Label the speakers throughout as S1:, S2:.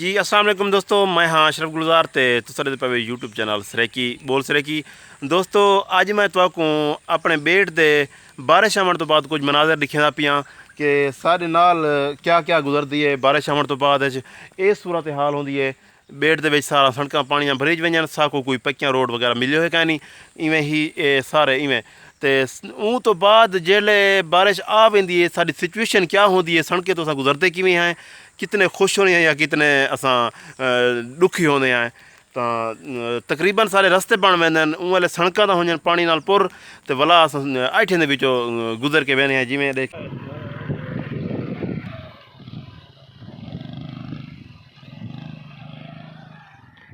S1: जी अस्सलाम वालेकुम दोस्तों, मैं हाँ अशरफ गुलजार ते तुसारे पे यूट्यूब चैनल सरेकी बोल सरेकी। दोस्तों अज मैं तुहानू अपने बेट दे बारिश आवन तो बाद कुछ मनाजर दिखेंदा पियां कि साढ़े नाल क्या क्या गुजरती है। बारिश आवन तो बाद ये सूरत हाल होंदी है बेट दे सारा सड़कां पानियां भरी वजन, साको कोई पक्कियां रोड वगैरह मिले है नहीं, इवें ही सारे इवें ते ऊँ तो बाद जेल्ले बारिश आ वेंदी है साडी सिचुएशन क्या होंदी है, सड़कें तो असां गुजरते किवें हैं, कितने खुश होने हैं या कितने असां दुखी होने हैं। तो तकरीबन सारे रस्ते बन वेंदे उं वाले सड़कां तां होंदियां पानी नाल पुर ते वला असां ऐठें दे विचों गुजर के वेंदे हैं। जिवें देख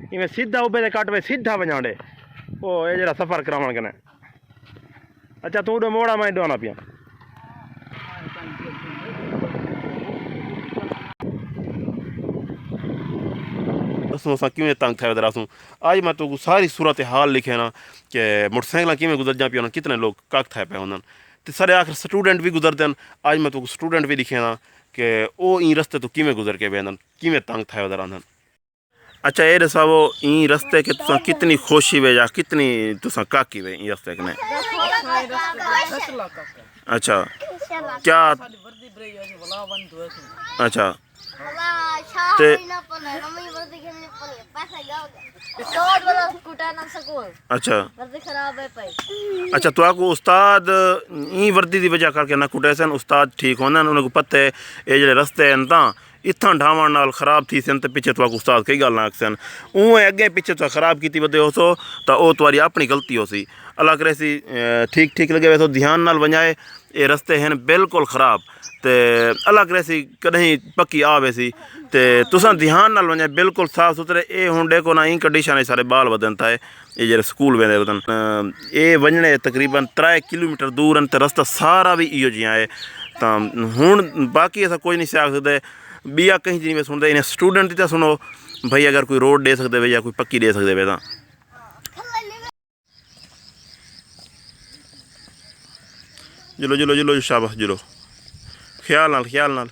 S1: इवें सीधा उबे दे कट वे सीधा वजांडे ओ ये जेह्ड़ा सफ़र करावण कन्नै। अच्छा तू उडो मोड़ा मैं डोना पिया असों असां किवें तंग थिया वेंदा। अज मैं तो सारी सूरत हाल लिखे ना कि मोटरसाइकिल किवें गुजरजा पिया, कितने लोग कख थिया पे होंदन ते सारे आखिर स्टूडेंट भी गुजरते हैं। अज मैं तो स्टूडेंट भी दिखे ना कि वो ई रस्ते तो किवें गुजर के वेंदन, किवें तंग थिया वेंदा रहंदन। अच्छा ये दसावो ई रस्ते के तुसां कितनी खुशी वे या कितनी तुसां काकी वे ई रस्ते कने। अच्छा क्या अच्छा ते अच्छा अच्छा तो आपको उस्ताद ई वर्दी की वजह करके ना कुटे सन, उस्ताद ठीक होंदे उन्हें पता है ये जेह्ड़े रस्ते हैं तां इत्थां ढावण नाल खराब थी सन ते पिछे तुआको उस्ताद कई गल ना आखसन उएं अगे पिछे तुस खराब की वधे हो सो तो वह तुम्हारी अपनी गलती हो सी। अल्लाह करे सी ठीक ठीक लगे वे तो ध्यान नाल वजाए। ये रस्ते हैं बिल्कुल खराब ते अल्लाह करे सी कहीं पक्की आवे सी ते तुसां ध्यान नाल वजाए बिल्कुल साफ सुथरे। ये हुण देखो ना ई कंडीशन सारे बाल वधन था ये जेह्ड़े स्कूल वेंदे वधन ये वजने तकरीबन 3 किलोमीटर दूर ते रस्ता सारा भी इहो जिहा है। तो हुण बाकी असां कोई नहीं आख सकदे बिया कहीं जिवें सुनते इन्हें स्टूडेंट तो सुनो भाई अगर कोई रोड दे सकते वे या कोई पक्की दे सकते वे तो जुलो जुलो जुलो शाबाश जुलो ख्याल नाल ख्याल नाल।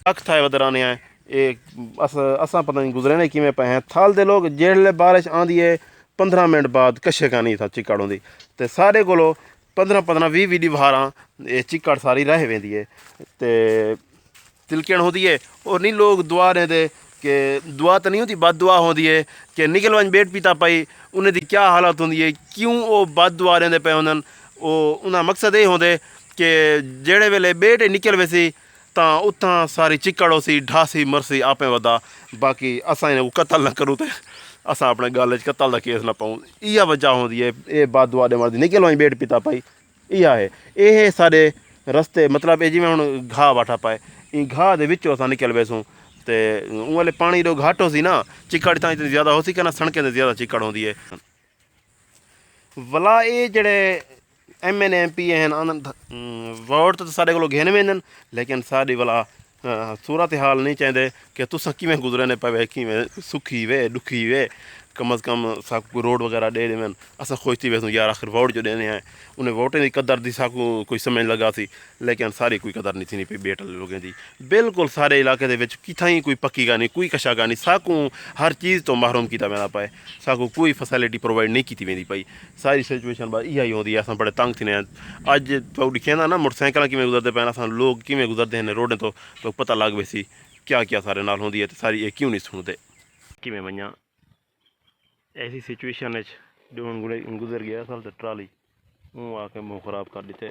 S1: अख था वधराने आए ये असां पता नहीं गुजरे ने किवें पे हैं थाल दे लोग जेल्ले बारिश आंदी है 15 मिनट बाद कशे का नहीं था चिक्कड़ होंदी ते सारे कोलो 15-15 20 डी बारां ये चिक्कड़ सारी रह वेंदी है ते तिलकण होती है। और नहीं लोग दुआ देंदे कि दुआ तो नहीं होती बद दुआ होती है कि निकल वन बेट पीता पाई उन्हें दी क्या हालत होंदी है, क्यों वो बद दुआ देंदे पे होंदन। उन्हें मकसद ये होंदे कि जेड़े वेले बेट निकल वैसी तो उत्थां सारी चिक्कड़ होसी ढासी मरसी आपे वधा। बाकी असां इन्हें कतल ना करूँ तो असां अपने गल कतल का केस ना पाऊँ, इह वजह होंदी है ये बद दुआ दे मरदी निकल वन बेट पीता पाई इह है। ये सारे रस्ते मतलब ये जिवें हुण घाह वाठा पाए ई घाह दे विचों असां निकल वैसूं ते उं वाले पानी जो घट हो सी ना चिक्कड़ तां इतनी ज़्यादा हो सी कि ना सड़कें ते ज़्यादा चिक्कड़ होंदी है। भला ये जेह्ड़े MN MP हैं वोट तो साढ़े को घेन वेंदे लेकिन साड़ी भला सूरत हाल नहीं चाहते कि तुस किवें गुजरने पवे किवें सुखी वे दुखी वे कम अज़ कम साकू रोड वगैरह दे देवन असां खुश थी वैसूं यार आखिर वोट जो देने हैं उन्हें वोटें की कदर दी साकू कोई समझ लगा सी लेकिन सारी कोई कदर नहीं थी पी बेट लोगों की बिल्कुल सारे इलाके दे विच किथां ही कोई पक्की गा नहीं कोई कशा गा नहीं साकू हर चीज़ तो महरूम किया वेंदा पाए साकू कोई फैसिलिटी प्रोवाइड नहीं की वेंदी पई। सारी सिचुएशन बस इहा ही होंदी है असां बड़े तंग थीने अज तो दिखेंदा ना मोटरसाइकिल किवें गुजरते पे असां लोग किवें गुजरते हैं रोडें तो पता लग वैसी क्या क्या सारे नाल होंदी है तो सारी ये क्यों नहीं सुनते किवें वञा। ऐसी सिचुएशन गुजर गया असल तो ट्राली मुँह आके मुँह खराब कर देते।